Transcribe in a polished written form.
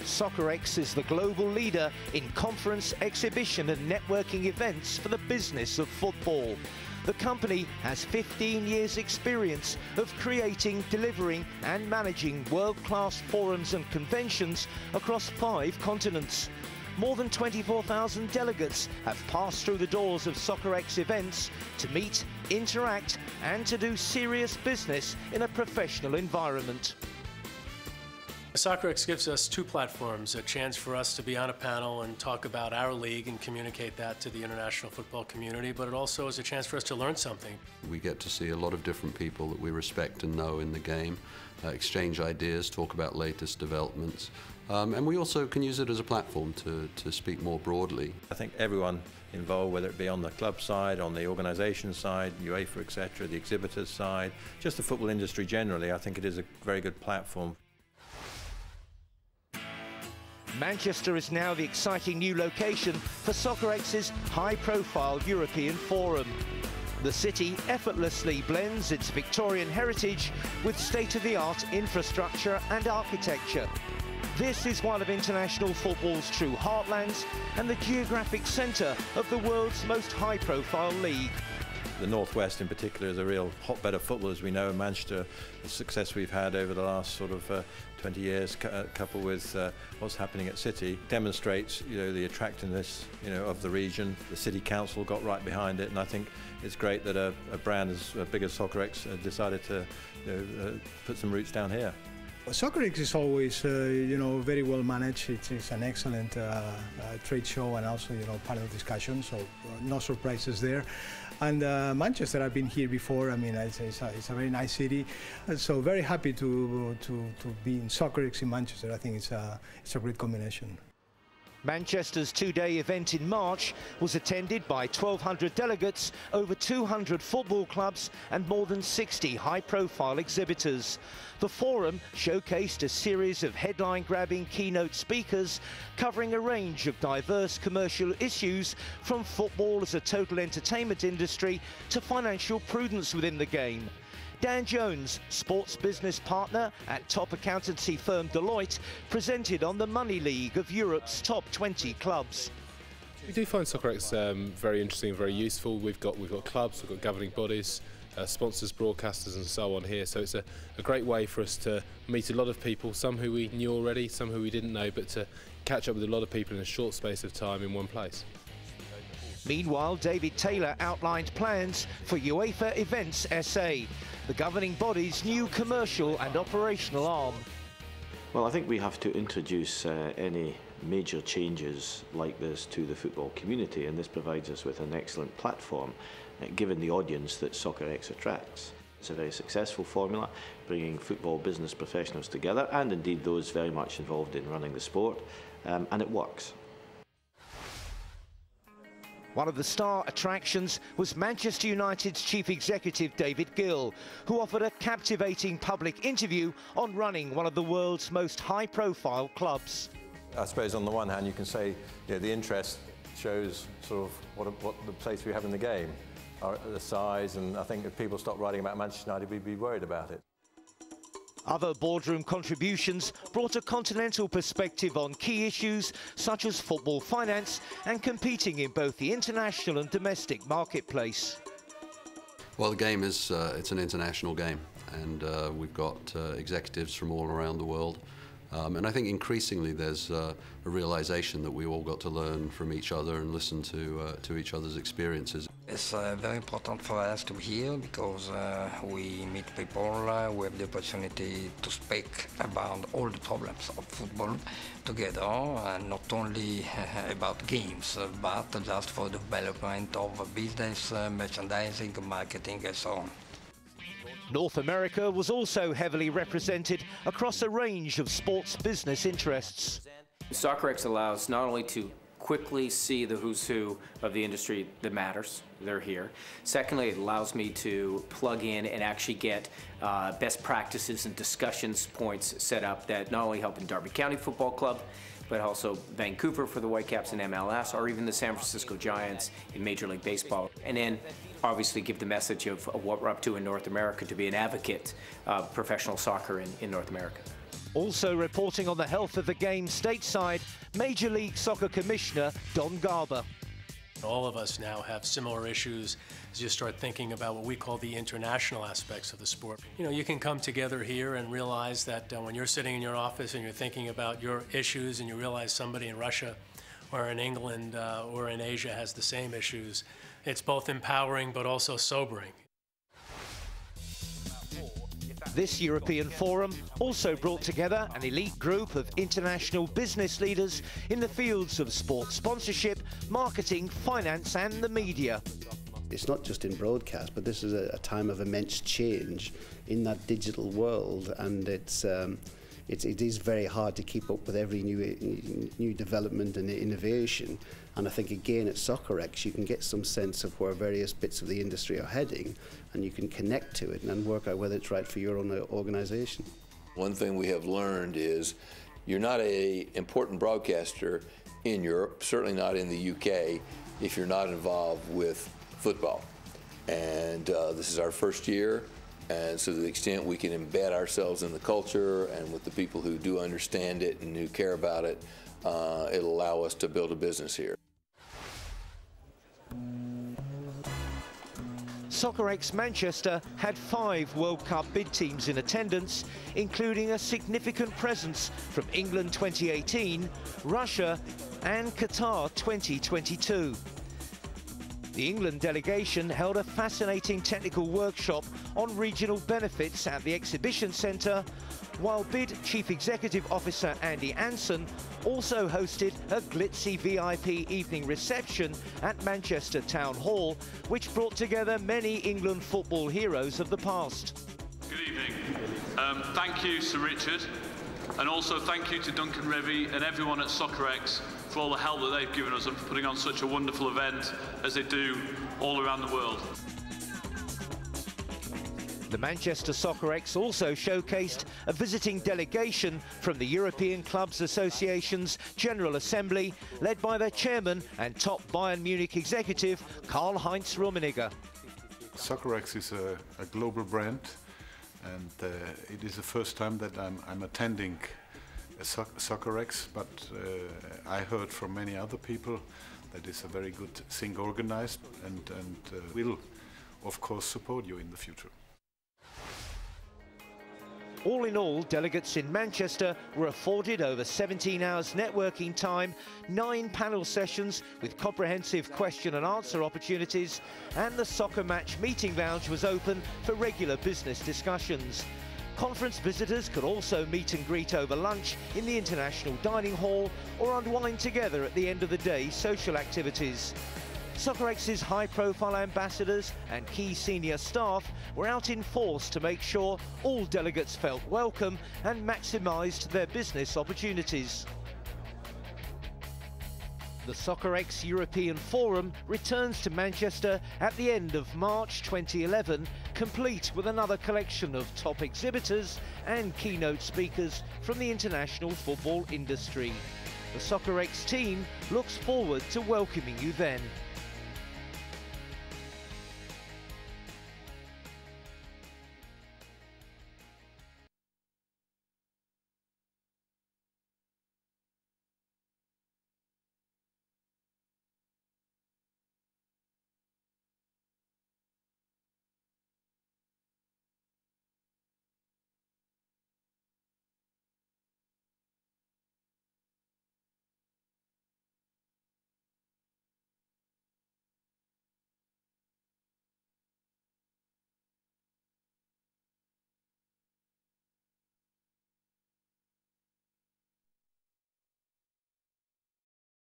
Soccerex is the global leader in conference, exhibition and networking events for the business of football. The company has 15 years' experience of creating, delivering and managing world-class forums and conventions across 5 continents. More than 24,000 delegates have passed through the doors of Soccerex events to meet, interact and to do serious business in a professional environment. Soccerex gives us 2 platforms, a chance for us to be on a panel and talk about our league and communicate that to the international football community, but it also is a chance for us to learn something. We get to see a lot of different people that we respect and know in the game, exchange ideas, talk about latest developments, and we also can use it as a platform to speak more broadly. I think everyone involved, whether it be on the club side, on the organisation side, UEFA, etc., the exhibitors side, just the football industry generally, I think it is a very good platform. Manchester is now the exciting new location for Soccerex's high-profile European Forum. The city effortlessly blends its Victorian heritage with state-of-the-art infrastructure and architecture. This is one of international football's true heartlands and the geographic centre of the world's most high-profile league. The Northwest in particular is a real hotbed of football, as we know. In Manchester, the success we've had over the last sort of 20 years, coupled with what's happening at City, demonstrates the attractiveness of the region. The City Council got right behind it, and I think it's great that a brand as big as Soccerex decided to put some roots down here. Soccerex is always, very well managed. It's an excellent trade show and also, panel discussion, so no surprises there. And Manchester, I've been here before. I mean, it's a very nice city, so very happy to be in Soccerex in Manchester. I think it's a great combination. Manchester's 2-day event in March was attended by 1,200 delegates, over 200 football clubs and more than 60 high-profile exhibitors. The forum showcased a series of headline-grabbing keynote speakers covering a range of diverse commercial issues, from football as a total entertainment industry to financial prudence within the game. Dan Jones, sports business partner at top accountancy firm Deloitte, presented on the Money League of Europe's top 20 clubs. We do find Soccerex very interesting, very useful. We've got clubs, we've got governing bodies, sponsors, broadcasters and so on here, so it's a great way for us to meet a lot of people, some who we knew already, some who we didn't know, but to catch up with a lot of people in a short space of time in one place. Meanwhile, David Taylor outlined plans for UEFA Events SA, the governing body's new commercial and operational arm. Well, I think we have to introduce any major changes like this to the football community, and this provides us with an excellent platform given the audience that Soccerex attracts. It's a very successful formula, bringing football business professionals together, and indeed those very much involved in running the sport, and it works. One of the star attractions was Manchester United's chief executive David Gill, who offered a captivating public interview on running one of the world's most high-profile clubs. I suppose on the one hand you can say the interest shows sort of what the place we have in the game, the size, and I think if people stop writing about Manchester United we'd be worried about it. Other boardroom contributions brought a continental perspective on key issues such as football finance and competing in both the international and domestic marketplace. Well, the game is it's an international game, and we've got executives from all around the world. And I think increasingly there's a realization that we all got to learn from each other and listen to each other's experiences. It's very important for us to be here because we meet people, we have the opportunity to speak about all the problems of football together, and not only about games, but just for the development of business, merchandising, marketing and so on. North America was also heavily represented across a range of sports business interests. Soccerex allows not only to quickly see the who's who of the industry that matters, they're here. Secondly, it allows me to plug in and actually get best practices and discussions points set up that not only help in Derby County Football Club, but also Vancouver for the Whitecaps in MLS, or even the San Francisco Giants in Major League Baseball. And then obviously give the message of what we're up to in North America, to be an advocate of professional soccer in North America. Also reporting on the health of the game stateside, Major League Soccer Commissioner Don Garber. All of us now have similar issues as you start thinking about what we call the international aspects of the sport. You know, you can come together here and realize that when you're sitting in your office and you're thinking about your issues and you realize somebody in Russia or in England or in Asia has the same issues, it's both empowering but also sobering. This European Forum also brought together an elite group of international business leaders in the fields of sports sponsorship, marketing, finance and the media. It's not just in broadcast, but this is a time of immense change in that digital world, and it is very hard to keep up with every new development and innovation. And I think again at Soccerex you can get some sense of where various bits of the industry are heading, and you can connect to it and work out whether it's right for your own organisation. One thing we have learned is you're not an important broadcaster in Europe, certainly not in the UK, if you're not involved with football. And this is our first year, and so to the extent we can embed ourselves in the culture and with the people who do understand it and who care about it, it'll allow us to build a business here. Soccerex Manchester had 5 World Cup bid teams in attendance, including a significant presence from England 2018, Russia and Qatar 2022. The England delegation held a fascinating technical workshop on regional benefits at the exhibition centre, while BID Chief Executive Officer Andy Anson also hosted a glitzy VIP evening reception at Manchester Town Hall, which brought together many England football heroes of the past. Good evening. Thank you, Sir Richard, and also thank you to Duncan Revie and everyone at Soccerex for all the help that they've given us and for putting on such a wonderful event as they do all around the world. The Manchester Soccerex also showcased a visiting delegation from the European Clubs Association's General Assembly, led by their chairman and top Bayern Munich executive, Karl-Heinz Rummenigge. Soccerex is a global brand, and it is the first time that I'm attending a Soccerex, but I heard from many other people that it's a very good thing organized, and will, of course, support you in the future. All in all, delegates in Manchester were afforded over 17 hours networking time, 9 panel sessions with comprehensive question and answer opportunities, and the Soccer Match meeting lounge was open for regular business discussions. Conference visitors could also meet and greet over lunch in the International Dining Hall or unwind together at the end of the day social activities. Soccerex's high-profile ambassadors and key senior staff were out in force to make sure all delegates felt welcome and maximised their business opportunities. The Soccerex European Forum returns to Manchester at the end of March 2011, complete with another collection of top exhibitors and keynote speakers from the international football industry. The Soccerex team looks forward to welcoming you then.